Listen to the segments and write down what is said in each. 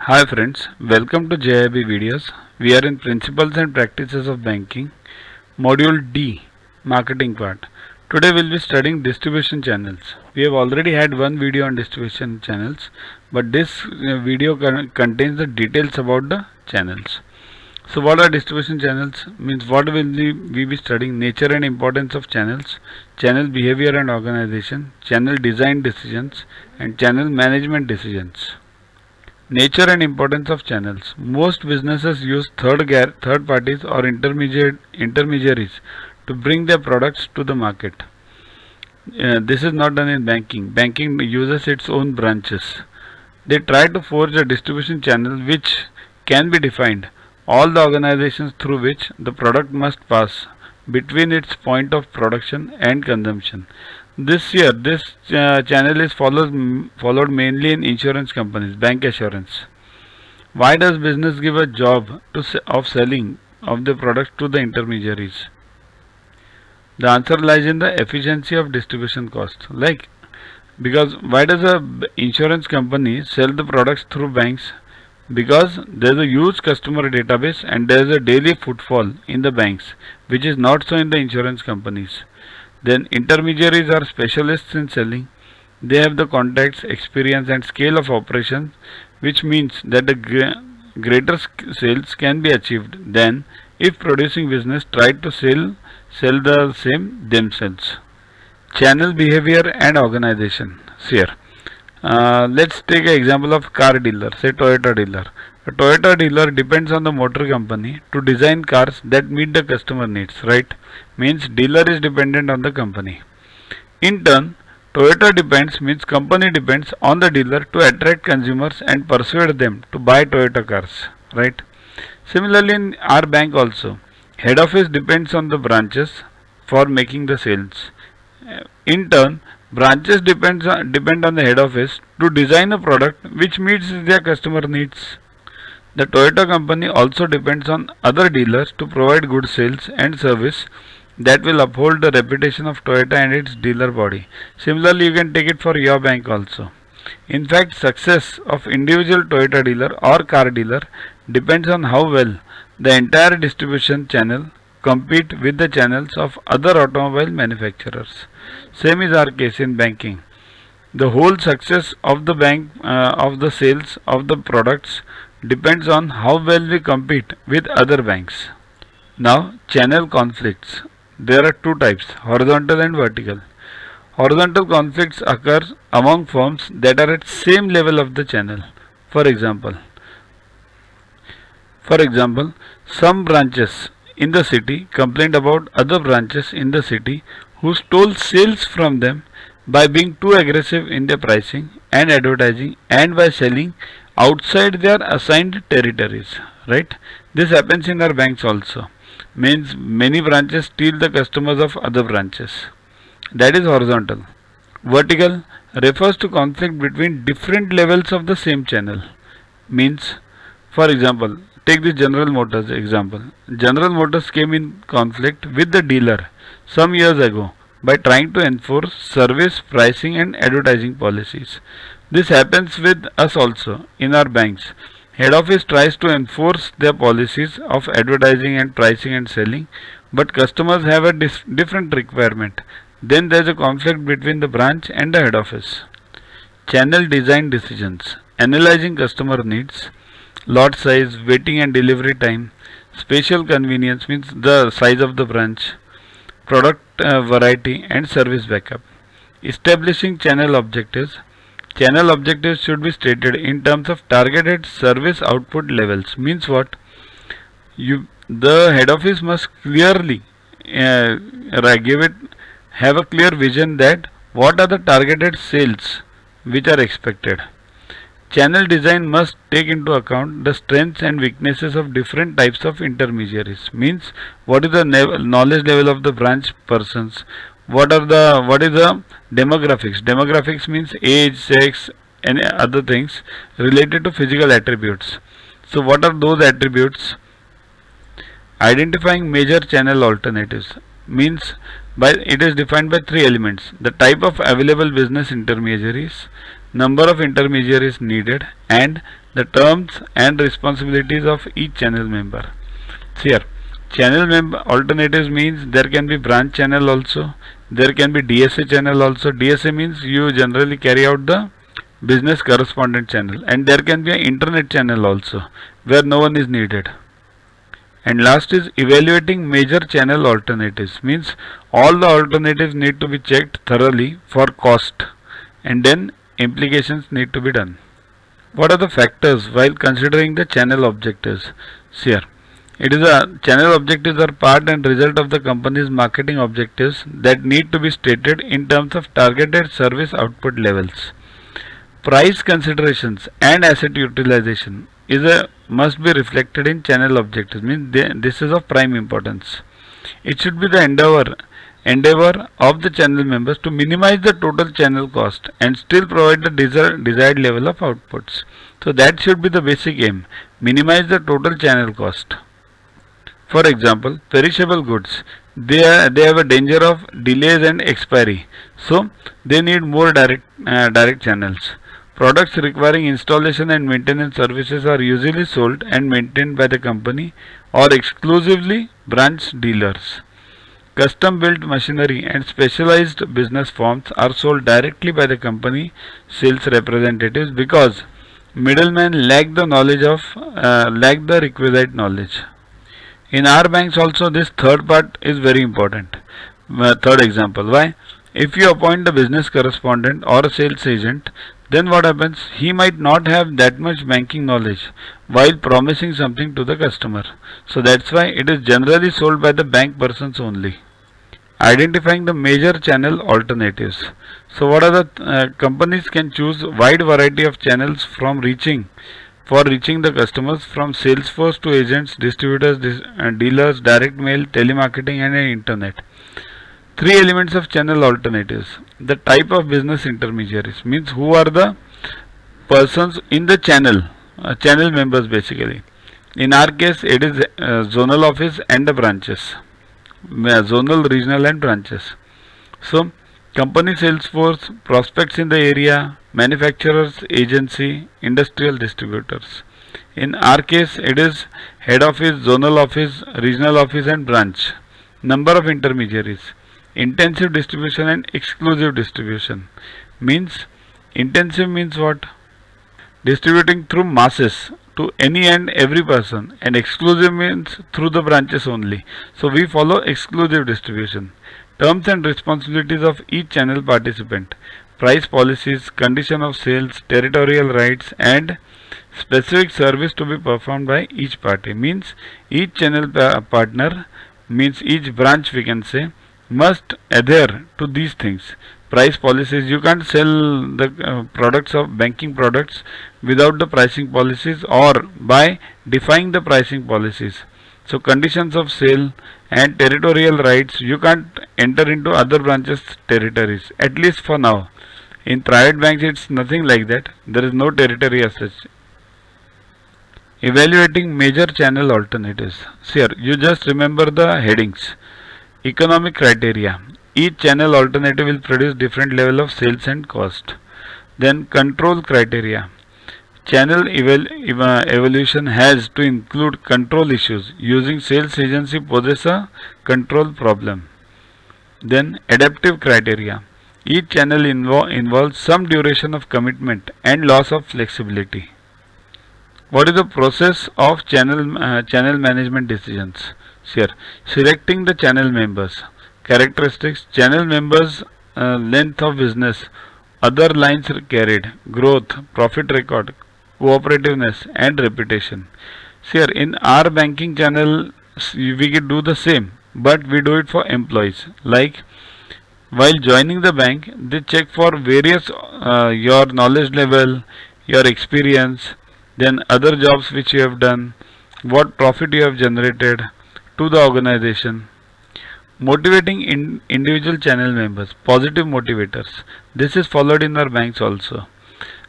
Hi friends, welcome to JAIIB videos. We are in Principles and Practices of Banking, Module D, Marketing part. Today we'll be studying distribution channels. We have already had one video on distribution channels, but this video contains the details about the channels. So what are distribution channels? Means what will we be studying? Nature and importance of channels, channel behavior and organization, channel design decisions, and channel management decisions. Nature and importance of channels. Most businesses use third parties or intermediaries to bring their products to the market. This is not done in banking. Banking uses its own branches. They try to forge a distribution channel which can be defined. All the organizations through which the product must pass between its point of production and consumption. This channel is followed mainly in insurance companies, bank assurance. Why does business give a job of selling of the product to the intermediaries? The answer lies in the efficiency of distribution cost. Because why does a insurance company sell the products through banks? Because there is a huge customer database and there is a daily footfall in the banks, which is not so in the insurance companies. Then intermediaries are specialists in selling. They have the contacts, experience and scale of operations, which means that the greater sales can be achieved than if producing business tried to sell the same themselves. Channel behavior and organization. Here, let's take an example of car dealer, say Toyota dealer. A Toyota dealer depends on the motor company to design cars that meet the customer needs, right? Means dealer is dependent on the company. In turn, means company depends on the dealer to attract consumers and persuade them to buy Toyota cars, right? Similarly, in our bank also, head office depends on the branches for making the sales. In turn, branches depend on the head office to design a product which meets their customer needs. The Toyota company also depends on other dealers to provide good sales and service that will uphold the reputation of Toyota and its dealer body. Similarly, you can take it for your bank also. In fact, success of individual Toyota dealer or car dealer depends on how well the entire distribution channel compete with the channels of other automobile manufacturers. Same is our case in banking. The whole success of the bank of the sales of the products depends on how well we compete with other banks. Now, channel conflicts. There are two types, horizontal and vertical. Horizontal conflicts occur among firms that are at same level of the channel. For example, some branches in the city complained about other branches in the city who stole sales from them by being too aggressive in their pricing and advertising and by selling outside their assigned territories, right? This happens in our banks also. Means many branches steal the customers of other branches. That is horizontal. Vertical refers to conflict between different levels of the same channel. Means, for example, take the General Motors example. General Motors came in conflict with the dealer some years ago by trying to enforce service, pricing and advertising policies. This happens with us also in our banks. Head office tries to enforce their policies of advertising and pricing and selling, but customers have a different requirement. Then there is a conflict between the branch and the head office. Channel design decisions. Analyzing customer needs, lot size, waiting and delivery time, spatial convenience means the size of the branch, product variety and service backup. Establishing channel objectives. Channel objectives should be stated in terms of targeted service output levels. Means what? The head office must clearly have a clear vision that what are the targeted sales which are expected. Channel design must take into account the strengths and weaknesses of different types of intermediaries. Means what is the knowledge level of the branch persons, what is the demographics. Demographics means age, sex and other things related to physical attributes. So what are those attributes? Identifying major channel alternatives means it is defined by three elements: the type of available business intermediaries, number of intermediaries needed, and the terms and responsibilities of each channel member. Here, channel member alternatives means there can be branch channel also, there can be DSA channel also. DSA means you generally carry out the business correspondent channel, and there can be an internet channel also where no one is needed. And last is evaluating major channel alternatives, means all the alternatives need to be checked thoroughly for cost, and then implications need to be done. What are the factors while considering the channel objectives? Here, it is a channel objectives are part and result of the company's marketing objectives that need to be stated in terms of targeted service output levels. Price considerations and asset utilization is a must be reflected in channel objectives, means this is of prime importance. It should be the endeavor of the channel members to minimize the total channel cost and still provide the desired level of outputs. So that should be the basic aim, minimize the total channel cost. For example, perishable goods, they have a danger of delays and expiry, so they need more direct channels. Products requiring installation and maintenance services are usually sold and maintained by the company or exclusively branch dealers. Custom built machinery and specialized business forms are sold directly by the company sales representatives because middlemen lack the requisite knowledge. In our banks also, this third part is very important. Third example, why? If you appoint a business correspondent or a sales agent, then what happens? He might not have that much banking knowledge while promising something to the customer. So that's why it is generally sold by the bank persons only. Identifying the major channel alternatives. So what are the companies can choose wide variety of channels for reaching the customers, from Salesforce to agents, distributors, dealers, direct mail, telemarketing, and internet. Three elements of channel alternatives. The type of business intermediaries, means who are the persons in the channel, channel members basically. In our case, it is zonal office and the branches, zonal, regional, and branches. So, company sales force, prospects in the area, manufacturers, agency, industrial distributors. In our case, it is head office, zonal office, regional office, and branch. Number of intermediaries. Intensive distribution and exclusive distribution. Means intensive means what? Distributing through masses to any and every person, and exclusive means through the branches only. So we follow exclusive distribution. Terms and responsibilities of each channel participant. Price policies, condition of sales, territorial rights, and specific service to be performed by each party. Means each channel partner, means each branch we can say, must adhere to these things. Price policies, you can't sell the products of banking products without the pricing policies or by defying the pricing policies. So conditions of sale and territorial rights, you can't enter into other branches territories, at least for now. In private banks it's nothing like that, there is no territory as such. Evaluating major channel alternatives. Here you just remember the headings. Economic criteria. Each channel alternative will produce different level of sales and cost. Then control criteria. Channel evolution has to include control issues. Using sales agency poses a control problem. Then adaptive criteria. Each channel involves some duration of commitment and loss of flexibility. What is the process of channel management decisions? Here, selecting the channel members. Characteristics: channel members, length of business, other lines carried, growth, profit record, cooperativeness, and reputation. Here, in our banking channel, we can do the same, but we do it for employees. Like while joining the bank, they check for various your knowledge level, your experience, then other jobs which you have done, what profit you have generated to the organization. Motivating individual channel members, positive motivators. This is followed in our banks also.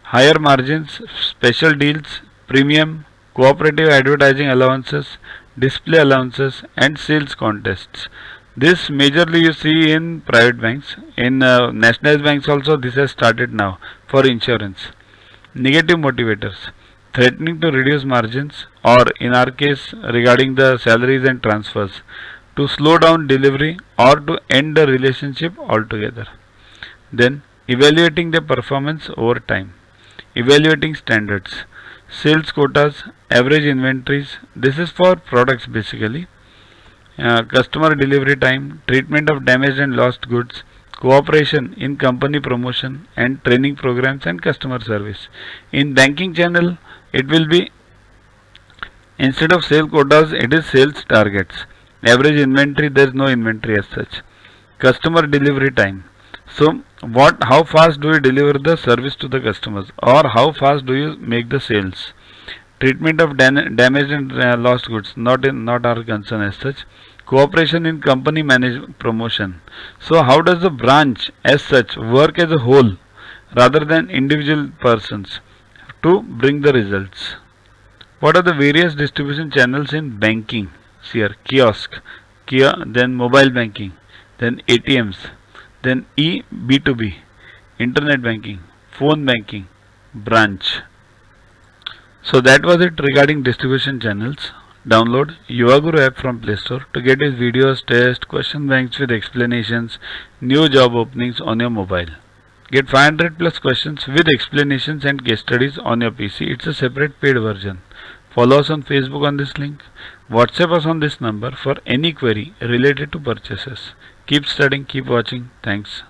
Higher margins, special deals, premium, cooperative advertising allowances, display allowances, and sales contests. This majorly you see in private banks. In nationalized banks also this has started now for insurance. Negative motivators, threatening to reduce margins, or in our case regarding the salaries and transfers, to slow down delivery or to end the relationship altogether. Then evaluating the performance over time, evaluating standards, sales quotas, average inventories. This is for products basically. Customer delivery time, treatment of damaged and lost goods, cooperation in company promotion and training programs and customer service. In banking channel, it will be instead of sale quotas, it is sales targets. Average inventory, there is no inventory as such. Customer delivery time. So, how fast do you deliver the service to the customers, or how fast do you make the sales? Treatment of damaged and lost goods, not our concern as such. Cooperation in company management promotion. So how does the branch as such work as a whole rather than individual persons to bring the results? What are the various distribution channels in banking? Here kiosk, then mobile banking, then ATMs, then B2B, internet banking, phone banking, branch. So that was it regarding distribution channels. Download Yuvaguru app from Play Store to get his videos, tests, question banks with explanations, new job openings on your mobile. Get 500 plus questions with explanations and case studies on your PC. It's a separate paid version. Follow us on Facebook on this link. WhatsApp us on this number for any query related to purchases. Keep studying, keep watching. Thanks.